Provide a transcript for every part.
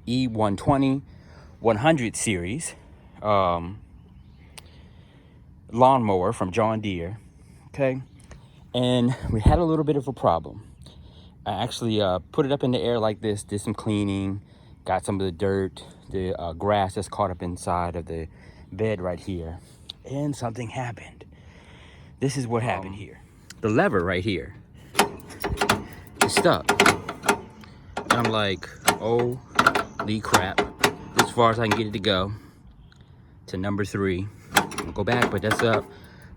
E120 100 series lawnmower from John Deere. Okay, and we had a little bit of a problem. I actually put it up in the air like this, did some cleaning, got some of the dirt, the grass that's caught up inside of the bed right here, and something happened. This is what happened here. The lever right here is stuck. And I'm like, holy crap. As far as I can get it to go to number 3. I'll go back, but that's up.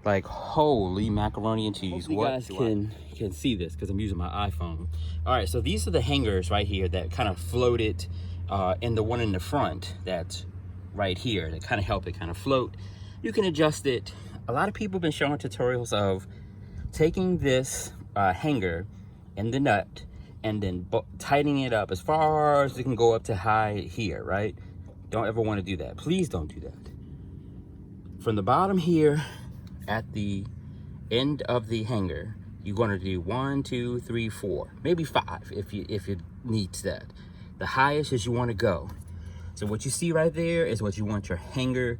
Like, holy macaroni and cheese. Hopefully what you guys can see this because I'm using my iPhone. All right, so these are the hangers right here that kind of floated, and the one in the front that's right here that kind of help it kind of float. You can adjust it. A lot of people have been showing tutorials of taking this hanger and the nut and then tightening it up as far as it can go up to high here, right? Don't ever want to do that. Please don't do that. From the bottom here at the end of the hanger, you're going to do 1, 2, 3, 4, maybe 5 if it needs that. The highest is you want to go. So what you see right there is what you want your hanger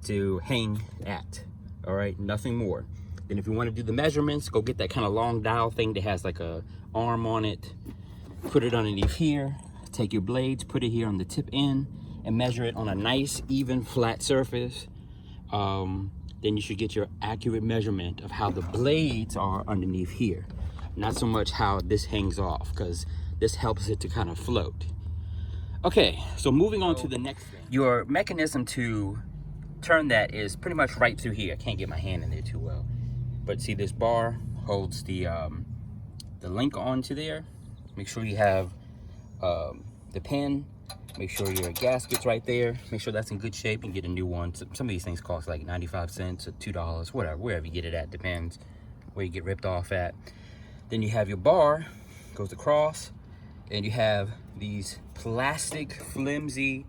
to hang at. All right, nothing more. Then if you want to do the measurements, go get that kind of long dial thing that has like a arm on it. Put it underneath here. Take your blades, put it here on the tip end, and measure it on a nice, even, flat surface. Then you should get your accurate measurement of how the blades are underneath here. Not so much how this hangs off, because this helps it to kind of float. Okay, so moving on to the next thing. Your mechanism to turn that is pretty much right through here. I can't get my hand in there too well. But see, this bar holds the link onto there. Make sure you have the pin. Make sure your gasket's right there. Make sure that's in good shape and get a new one. Some of these things cost like 95 cents or $2, whatever, wherever you get it at, depends where you get ripped off at. Then you have your bar, goes across, and you have these plastic flimsy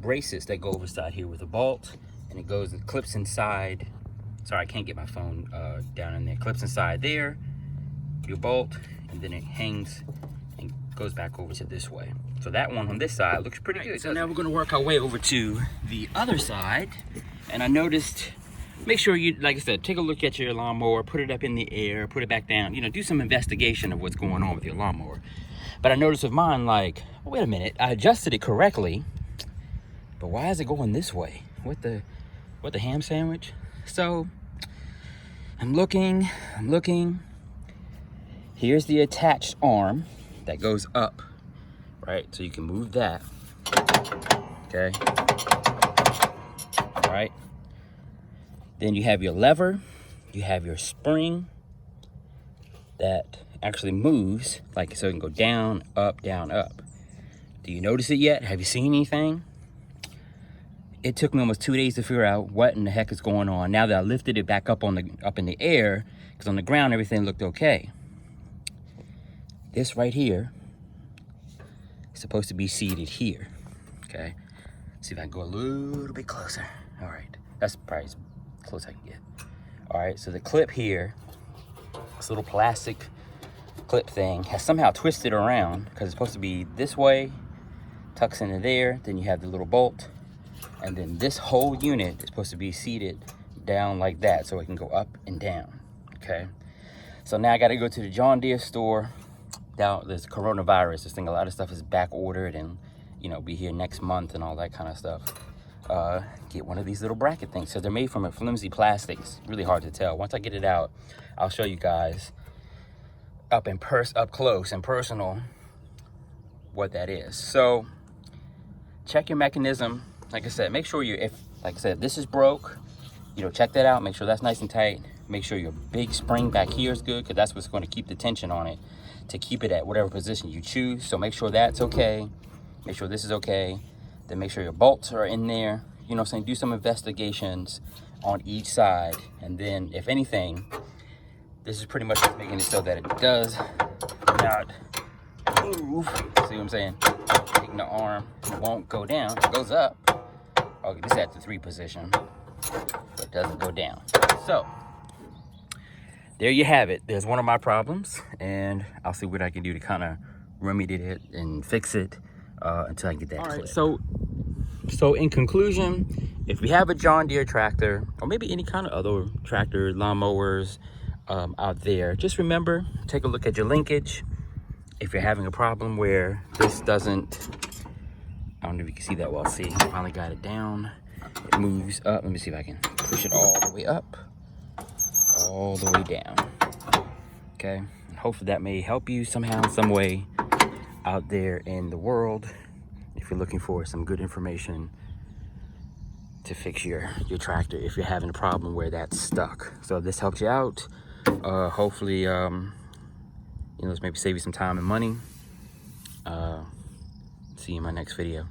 braces that go over side here with a bolt, and it goes and clips inside. Sorry, I can't get my phone down in there. Clips inside there, your bolt, and then it hangs and goes back over to this way. So that one on this side looks pretty good. So now we're gonna work our way over to the other side. And I noticed, make sure you, like I said, take a look at your lawnmower, put it up in the air, put it back down, do some investigation of what's going on with your lawnmower. But I noticed with mine, like, oh, wait a minute, I adjusted it correctly, but why is it going this way? What the ham sandwich? So I'm looking. Here's the attached arm that goes up, right? So you can move that, okay? All right. Then you have your lever, you have your spring that actually moves, like, so it can go down, up, down, up. Do you notice it yet? Have you seen anything? It took me almost 2 days to figure out what in the heck is going on. Now that I lifted it back up in the air, because on the ground everything looked okay. This right here is supposed to be seated here. Okay. See if I can go a little bit closer. All right. That's probably as close I can get. All right. So the clip here, this little plastic clip thing, has somehow twisted around because it's supposed to be this way, tucks into there. Then you have the little bolt. And then this whole unit is supposed to be seated down like that so it can go up and down, okay? So now I got to go to the John Deere store. Now, there's coronavirus. This thing, a lot of stuff is back ordered and, be here next month and all that kind of stuff. Get one of these little bracket things. So they're made from a flimsy plastic. It's really hard to tell. Once I get it out, I'll show you guys up close and personal what that is. So check your mechanism. Like I said, make sure this is broke, check that out. Make sure that's nice and tight. Make sure your big spring back here is good, because that's what's going to keep the tension on it to keep it at whatever position you choose. So make sure that's okay. Make sure this is okay. Then make sure your bolts are in there. Do some investigations on each side. And then, if anything, this is pretty much just making it so that it does not move. See what I'm saying? Taking the arm, it won't go down. It goes up. Okay, this is at the 3 position, but it doesn't go down. So there you have it. There's one of my problems, and I'll see what I can do to kind of remedy it and fix it. until I get that clip. So in conclusion, if you have a John Deere tractor, or maybe any kind of other tractor, lawnmowers out there, just remember, take a look at your linkage. If you're having a problem where this doesn't, I don't know if you can see that well. See, I finally got it down. It moves up. Let me see if I can push it all the way up, all the way down. Okay, and hopefully that may help you somehow, some way out there in the world. If you're looking for some good information to fix your tractor, if you're having a problem where that's stuck. So if this helps you out, hopefully, this maybe save you some time and money. See you in my next video.